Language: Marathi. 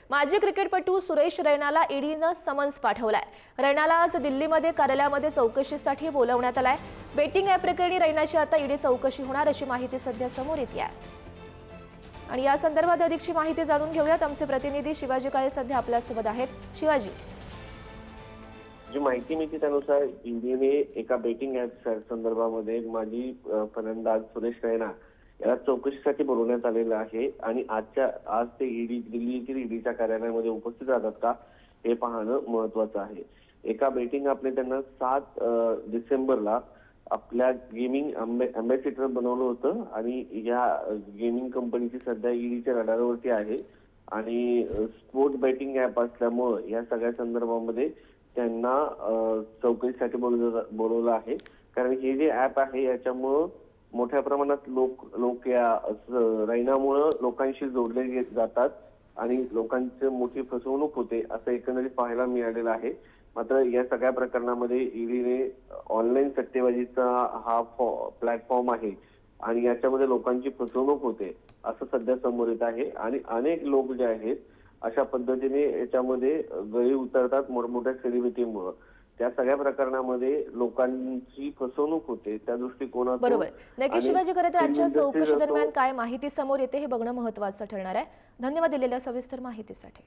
माजी क्रिकेटपटू सुरेश रैनाला ईडीनं समन्स पाठवलाय। रैनाला आज दिल्लीमध्ये कार्यालयामध्ये चौकशीसाठी बोलावण्यात आलंय। बेटिंग ॲप प्रकरणी रैनाची आता ईडी चौकशी होणार अशी माहिती सध्या समोर येते आहे। आणि या संदर्भात अधिकची माहिती जाणून घेऊयात। आमचे प्रतिनिधी शिवाजी काळे सध्या आपल्यासोबत आहेत। शिवाजी, जी माहिती मिळते त्यानुसार ईडीने एका बेटिंग ॲप संदर्भामध्ये माजी फलंदाज सुरेश रैना याला चौकशीसाठी बोलवण्यात आलेलं आहे आणि आज ते दिल्ली ईडीच्या कार्यालयामध्ये उपस्थित राहतात का हे पाहणं महत्वाचं आहे। एका बेटिंग ॲपने त्यांना 7 डिसेंबरला आपल्या गेमिंग अँबॅसिडर बनवलं होतं आणि या गेमिंग कंपनीची सध्या ईडीच्या रडारवरती आहे आणि स्पोर्ट बेटिंग ॲप असल्यामुळे या सगळ्या संदर्भामध्ये त्यांना चौकशीसाठी बोलवलं आहे। कारण हे जे ॲप आहे याच्यामुळं मोठ्या प्रमाणात लोक या रैनामुळं लोकांशी जोडले जातात आणि लोकांची मोठी फसवणूक होते असं एकंदरीत पाहायला मिळालेलं आहे। मात्र या सगळ्या प्रकरणामध्ये ईडीने ऑनलाईन सट्टेबाजीचा हा प्लॅटफॉर्म आहे आणि याच्यामध्ये लोकांची फसवणूक होते असं सध्या समोर येत आहे आणि अनेक लोक जे आहेत अशा पद्धतीने याच्यामध्ये गळी उतरतात मोठमोठ्या सेलिब्रिटीमुळे। त्या सगळ्या प्रकरणामध्ये लोकांची फसवणूक होते त्या दृष्टिकोनातून। बरोबर, नक्की शिवाजी, खरं तर आजच्या चौकशी दरम्यान काय माहिती समोर येते हे बघणं महत्त्वाचं ठरणार आहे। धन्यवाद दिलेल्या सविस्तर माहितीसाठी।